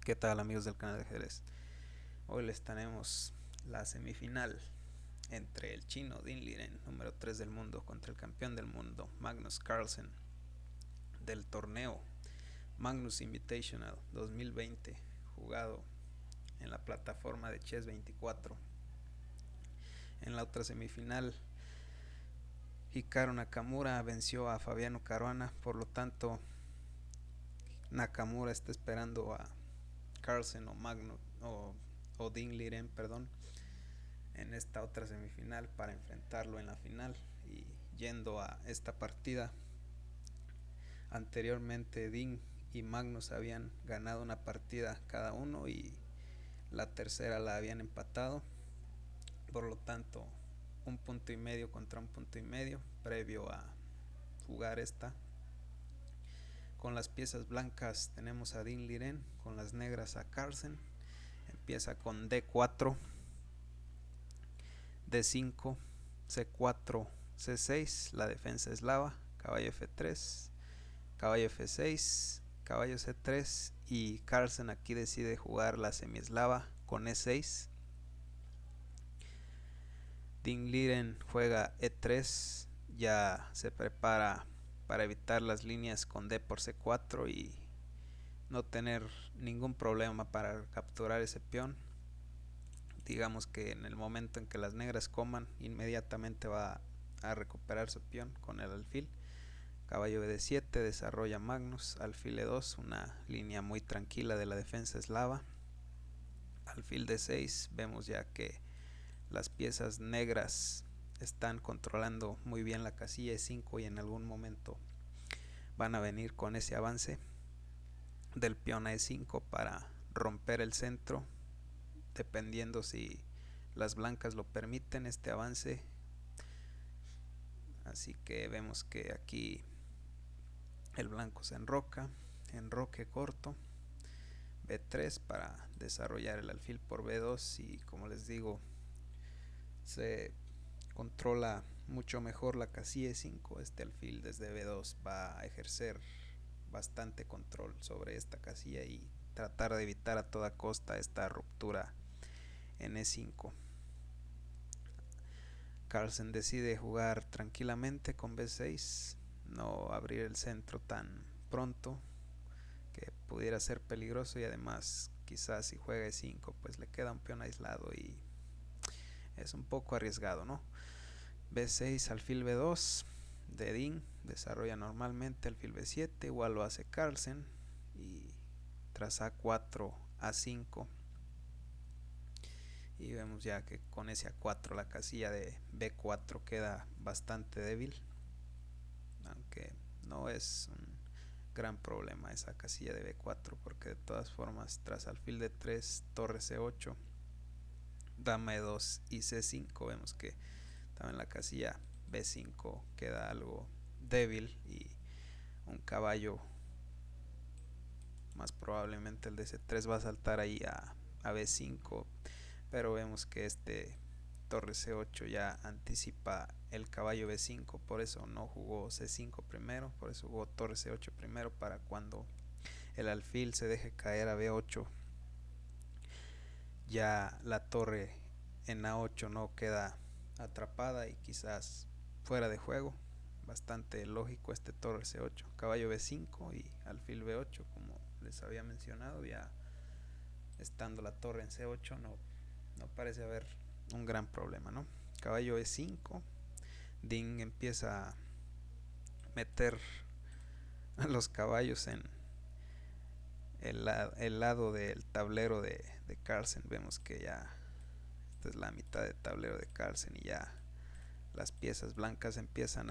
¿Qué tal amigos del canal de ajedrez? Hoy les tenemos la semifinal entre el chino Ding Liren, número 3 del mundo, contra el campeón del mundo Magnus Carlsen del torneo Magnus Invitational 2020, jugado en la plataforma de Chess 24. En la otra semifinal, Hikaru Nakamura venció a Fabiano Caruana, por lo tanto Nakamura está esperando a Carlsen o Ding Liren, perdón, en esta otra semifinal para enfrentarlo en la final. Y yendo a esta partida, anteriormente Ding y Magnus habían ganado una partida cada uno y la tercera la habían empatado, por lo tanto un punto y medio contra un punto y medio previo a jugar esta. Con las piezas blancas tenemos a Ding Liren, con las negras a Carlsen. Empieza con D4, D5, C4, C6, la defensa eslava, caballo F3, caballo F6, caballo C3 y Carlsen aquí decide jugar la semieslava con E6. Ding Liren juega E3, ya se prepara para evitar las líneas con D por C4 y no tener ningún problema para capturar ese peón. Digamos que en el momento en que las negras coman, inmediatamente va a recuperar su peón con el alfil. Caballo D7, desarrolla Magnus, alfil E2, una línea muy tranquila de la defensa eslava. Alfil D6, vemos ya que las piezas negras están controlando muy bien la casilla E5 y en algún momento van a venir con ese avance del peón a E5 para romper el centro, dependiendo si las blancas lo permiten este avance. Así que vemos que aquí el blanco se enroca, enroque corto, B3 para desarrollar el alfil por B2 y como les digo, se controla mucho mejor la casilla E5. Este alfil desde B2 va a ejercer bastante control sobre esta casilla y tratar de evitar a toda costa esta ruptura en E5. Carlsen decide jugar tranquilamente con B6, no abrir el centro tan pronto, que pudiera ser peligroso, y además quizás si juega E5 pues le queda un peón aislado y es un poco arriesgado, ¿no? B6, alfil B2 de Ding, desarrolla normalmente alfil B7, igual lo hace Carlsen, y tras A4, A5, y vemos ya que con ese A4 la casilla de B4 queda bastante débil, aunque no es un gran problema esa casilla de B4 porque de todas formas tras alfil D3, torre C8, dama E2 y C5 vemos que también la casilla B5 queda algo débil y un caballo, más probablemente el de C3, va a saltar ahí a B5, pero vemos que este torre C8 ya anticipa el caballo B5, por eso no jugó C5 primero, por eso jugó torre C8 primero, para cuando el alfil se deje caer a B8 ya la torre en A8 no queda atrapada y quizás fuera de juego. Bastante lógico este torre C8, caballo B5 y alfil B8, como les había mencionado. Ya estando la torre en C8 no parece haber un gran problema, ¿no? Caballo E5, Ding empieza a meter a los caballos en el lado del tablero de Carlsen. Vemos que ya esta es la mitad del tablero de Carlsen y ya las piezas blancas empiezan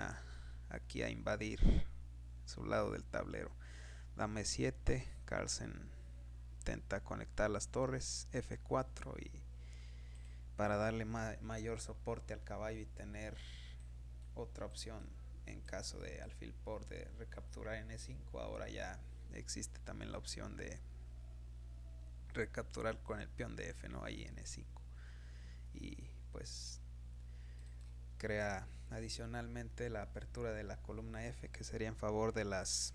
aquí a invadir su lado del tablero. Dama E7, Carlsen intenta conectar las torres, F4, y para darle mayor soporte al caballo y tener otra opción en caso de alfil por de recapturar en E5, ahora ya existe también la opción de recapturar con el peón de F, ¿no? Ahí en E5. Y pues crea adicionalmente la apertura de la columna F, que sería en favor de las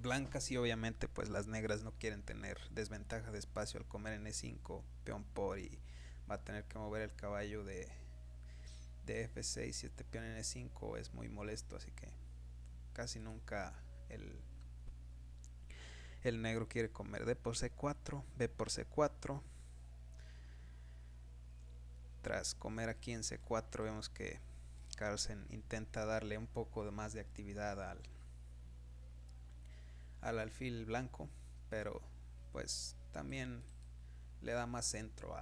blancas, y obviamente pues las negras no quieren tener desventaja de espacio al comer en E5, peón por, y va a tener que mover el caballo de F6, y este peón en E5 es muy molesto, así que casi nunca el negro quiere comer. D por C4, B por C4. Tras comer aquí en C4 vemos que Carlsen intenta darle un poco de más de actividad al alfil blanco, pero pues también le da más centro,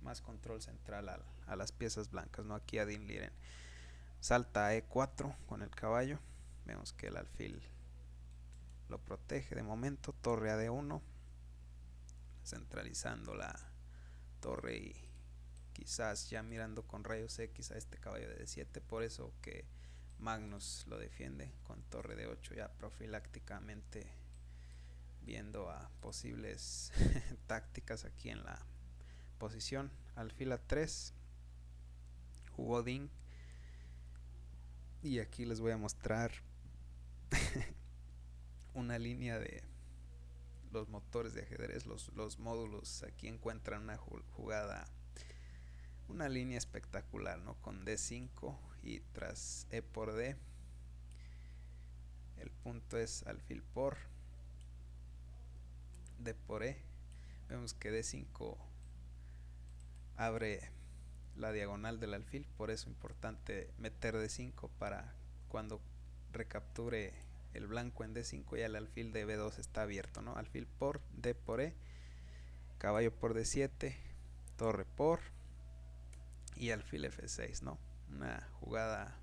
más control central a las piezas blancas, ¿no? Aquí a Dean Liren salta a E4 con el caballo, vemos que el alfil lo protege de momento. Torre a D1, centralizando la torre y quizás ya mirando con rayos X a este caballo de D7, por eso que Magnus lo defiende con torre de 8, ya profilácticamente viendo a posibles tácticas aquí en la posición. Alfil A3 jugó Dean, y aquí les voy a mostrar una línea de los motores de ajedrez, los módulos. Aquí encuentran una jugada, una línea espectacular, ¿no? Con D5 y tras E por D, el punto es alfil por D por E. Vemos que D5 abre la diagonal del alfil, por eso es importante meter D5 para cuando recapture el blanco en D5 ya el alfil de B2 está abierto, ¿no? Alfil por D por E, caballo por D7, torre por y alfil F6, ¿no? Una jugada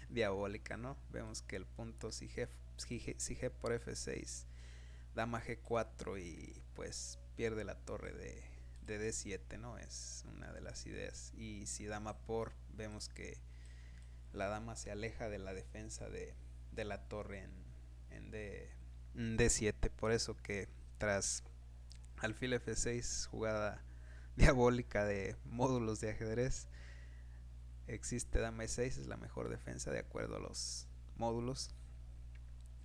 diabólica, ¿no? Vemos que el punto si G por F6, dama G4 y pues pierde la torre de D7, ¿no? Es una de las ideas. Y si dama por, vemos que la dama se aleja de la defensa de la torre en D7, por eso que tras alfil F6, jugada diabólica de módulos de ajedrez, existe dama E6, es la mejor defensa de acuerdo a los módulos,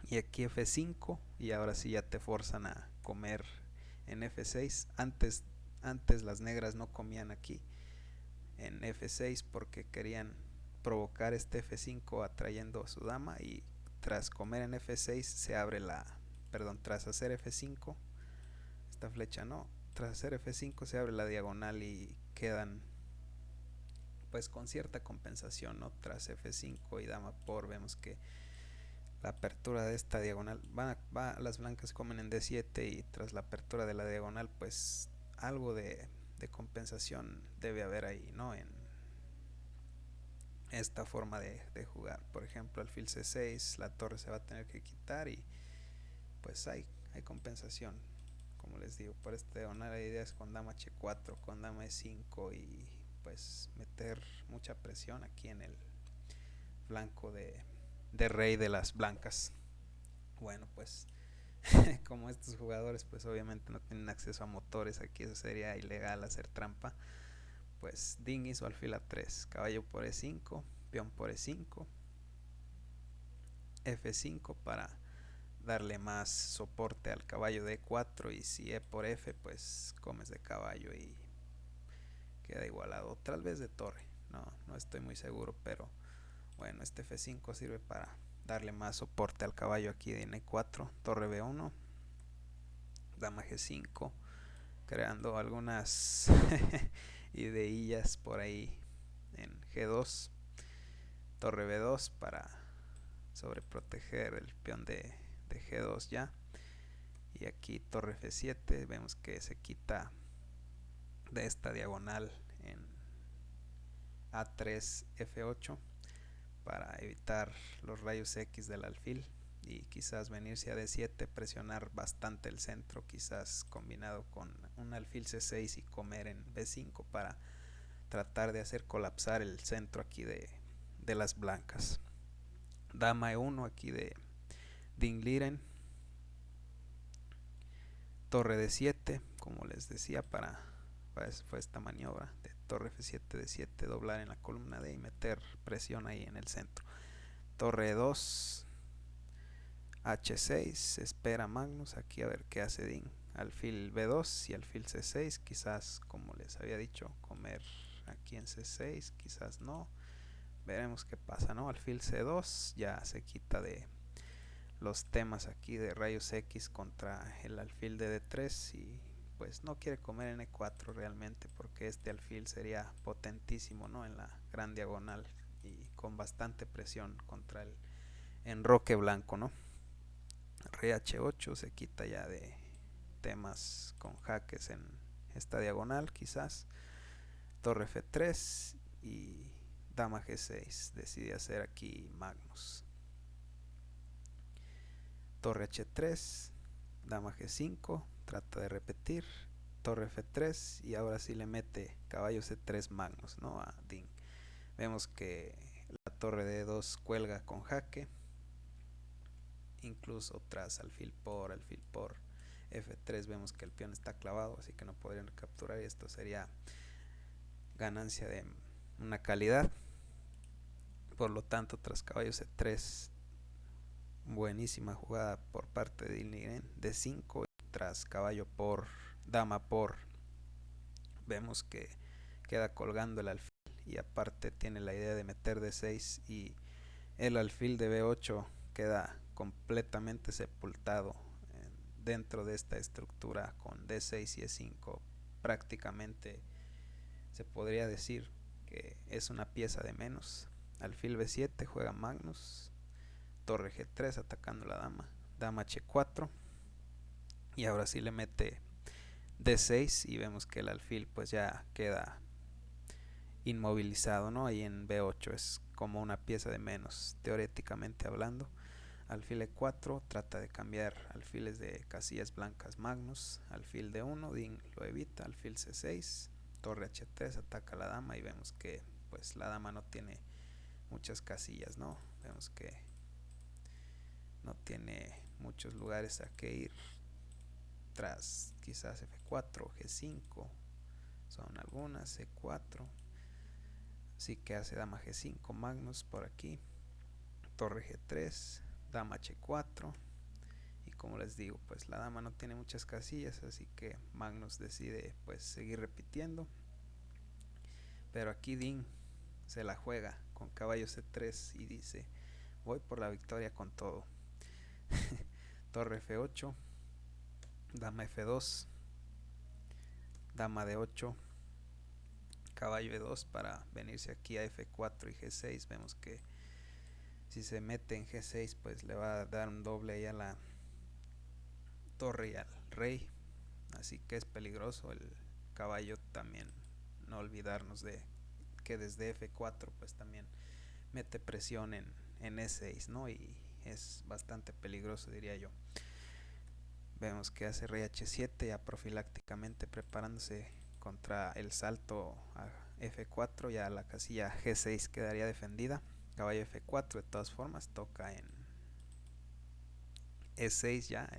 y aquí F5, y ahora sí ya te forzan a comer en F6. Antes las negras no comían aquí en F6 porque querían provocar este F5 atrayendo a su dama, y tras comer en F6 se abre tras hacer F5, esta flecha no, tras hacer F5 se abre la diagonal y quedan pues con cierta compensación, ¿no? Tras F5 y dama por, vemos que la apertura de esta diagonal, las blancas comen en D7, y tras la apertura de la diagonal pues algo de compensación debe haber ahí, ¿no? En esta forma de jugar. Por ejemplo, alfil C6, la torre se va a tener que quitar, y pues hay compensación. Como les digo, por esta diagonal hay ideas con dama H4, con dama E5, y pues meter mucha presión aquí en el flanco de rey de las blancas. Bueno, pues como estos jugadores pues obviamente no tienen acceso a motores, aquí eso sería ilegal, hacer trampa. Pues Dean hizo alfil A3, caballo por E5, peón por E5, F5 para darle más soporte al caballo de E4, y si E por F pues comes de caballo y queda igualado, tal vez de torre, no estoy muy seguro, pero bueno, este F5 sirve para darle más soporte al caballo aquí en E4, torre B1, dama G5, creando algunas ideillas por ahí en G2, torre B2 para sobreproteger el peón de G2 ya, y aquí torre F7, vemos que se quita de esta diagonal en A3 F8 para evitar los rayos X del alfil, y quizás venirse a D7, presionar bastante el centro, quizás combinado con un alfil C6 y comer en B5 para tratar de hacer colapsar el centro aquí de las blancas. Dama E1 aquí de Dean Liren, torre D7, como les decía, para eso fue esta maniobra de torre F7 D7, doblar en la columna D y meter presión ahí en el centro. Torre E2, H6, espera Magnus, aquí a ver qué hace Dean. Alfil B2 y alfil C6, quizás como les había dicho, comer aquí en C6, quizás no. Veremos qué pasa, ¿no? Alfil C2 ya se quita de los temas aquí de rayos X contra el alfil de D3 y pues no quiere comer en E4 realmente porque este alfil sería potentísimo, ¿no? En la gran diagonal y con bastante presión contra el enroque blanco, ¿no? Rey H8 se quita ya de temas con jaques en esta diagonal quizás. Torre F3 y dama G6 decide hacer aquí Magnus. Torre H3, dama G5, trata de repetir, torre F3 y ahora sí le mete caballo C3 Magnus, ¿no? A Dean. Vemos que la torre de D2 cuelga con jaque, incluso tras alfil por F3 vemos que el peón está clavado, así que no podrían capturar y esto sería ganancia de una calidad. Por lo tanto, tras caballo C3, buenísima jugada por parte de Dean D5 y tras caballo por dama por, vemos que queda colgando el alfil y aparte tiene la idea de meter D6 y el alfil de B8 queda completamente sepultado dentro de esta estructura con D6 y E5. Prácticamente se podría decir que es una pieza de menos. Alfil B7 juega Magnus, torre G3 atacando la dama, dama H4 y ahora sí le mete D6 y vemos que el alfil pues ya queda inmovilizado, ¿no? Ahí en B8 es como una pieza de menos teóricamente hablando. Alfil E4 trata de cambiar alfiles de casillas blancas Magnus, alfil D1 Dean lo evita, alfil C6, torre H3 ataca a la dama y vemos que pues la dama no tiene muchas casillas, ¿no? Vemos que no tiene muchos lugares a que ir tras quizás F4, G5 son algunas, C4, así que hace dama G5 Magnus por aquí, torre G3, dama H4 y como les digo pues la dama no tiene muchas casillas, así que Magnus decide pues seguir repitiendo, pero aquí Dean se la juega con caballo C3 y dice voy por la victoria con todo. Torre F8, dama F2, dama D8, caballo E2 para venirse aquí a F4 y G6. Vemos que si se mete en G6 pues le va a dar un doble ahí a la torre y al rey, así que es peligroso el caballo también. No olvidarnos de que desde F4 pues también mete presión en E6, ¿no? Y es bastante peligroso diría yo. Vemos que hace rey H7 ya profilácticamente preparándose contra el salto a F4, ya la casilla G6 quedaría defendida. Caballo F4 de todas formas toca en E6 ya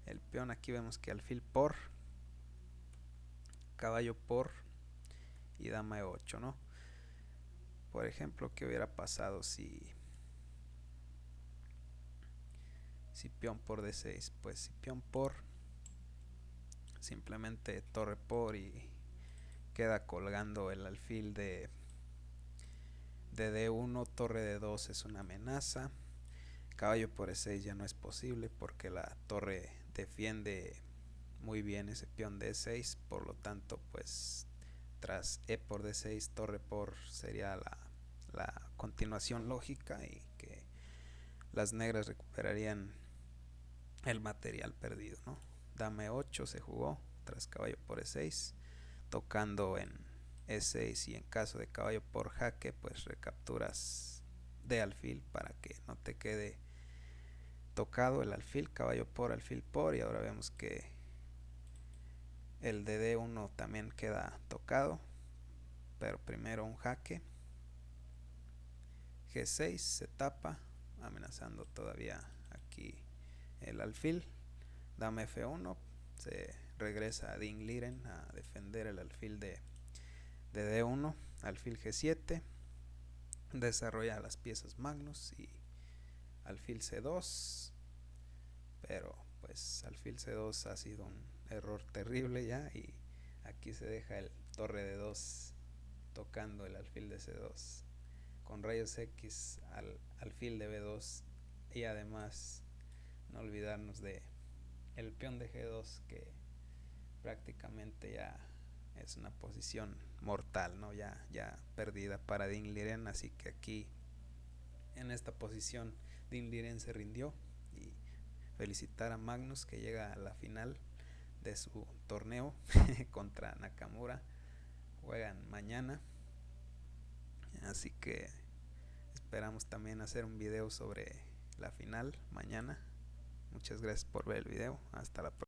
el peón. Aquí vemos que alfil por, caballo por y dama E8, ¿no? Por ejemplo, ¿qué hubiera pasado si peón por D6? Pues si peón por, simplemente torre por y queda colgando el alfil de D1, torre de 2 es una amenaza, caballo por E6 ya no es posible porque la torre defiende muy bien ese peón de E6, por lo tanto pues tras E por D6 torre por sería la continuación lógica y que las negras recuperarían el material perdido, ¿no? Dama E8 se jugó tras caballo por E6 tocando en E6 y en caso de caballo por jaque pues recapturas de alfil para que no te quede tocado el alfil, caballo por alfil por y ahora vemos que el de D1 también queda tocado, pero primero un jaque, G6 se tapa amenazando todavía aquí el alfil, dama F1 se regresa a Dean Liren a defender el alfil de D1, alfil G7 desarrolla las piezas Magnus y alfil C2, pero pues alfil C2 ha sido un error terrible ya, y aquí se deja el torre de 2 tocando el alfil de C2 con rayos X al alfil de B2, y además no olvidarnos de el peón de G2, que prácticamente ya es una posición mortal, ¿no? Ya perdida para Ding Liren, así que aquí en esta posición Ding Liren se rindió, y felicitar a Magnus, que llega a la final de su torneo contra Nakamura. Juegan mañana, así que esperamos también hacer un video sobre la final mañana. Muchas gracias por ver el video, hasta la próxima.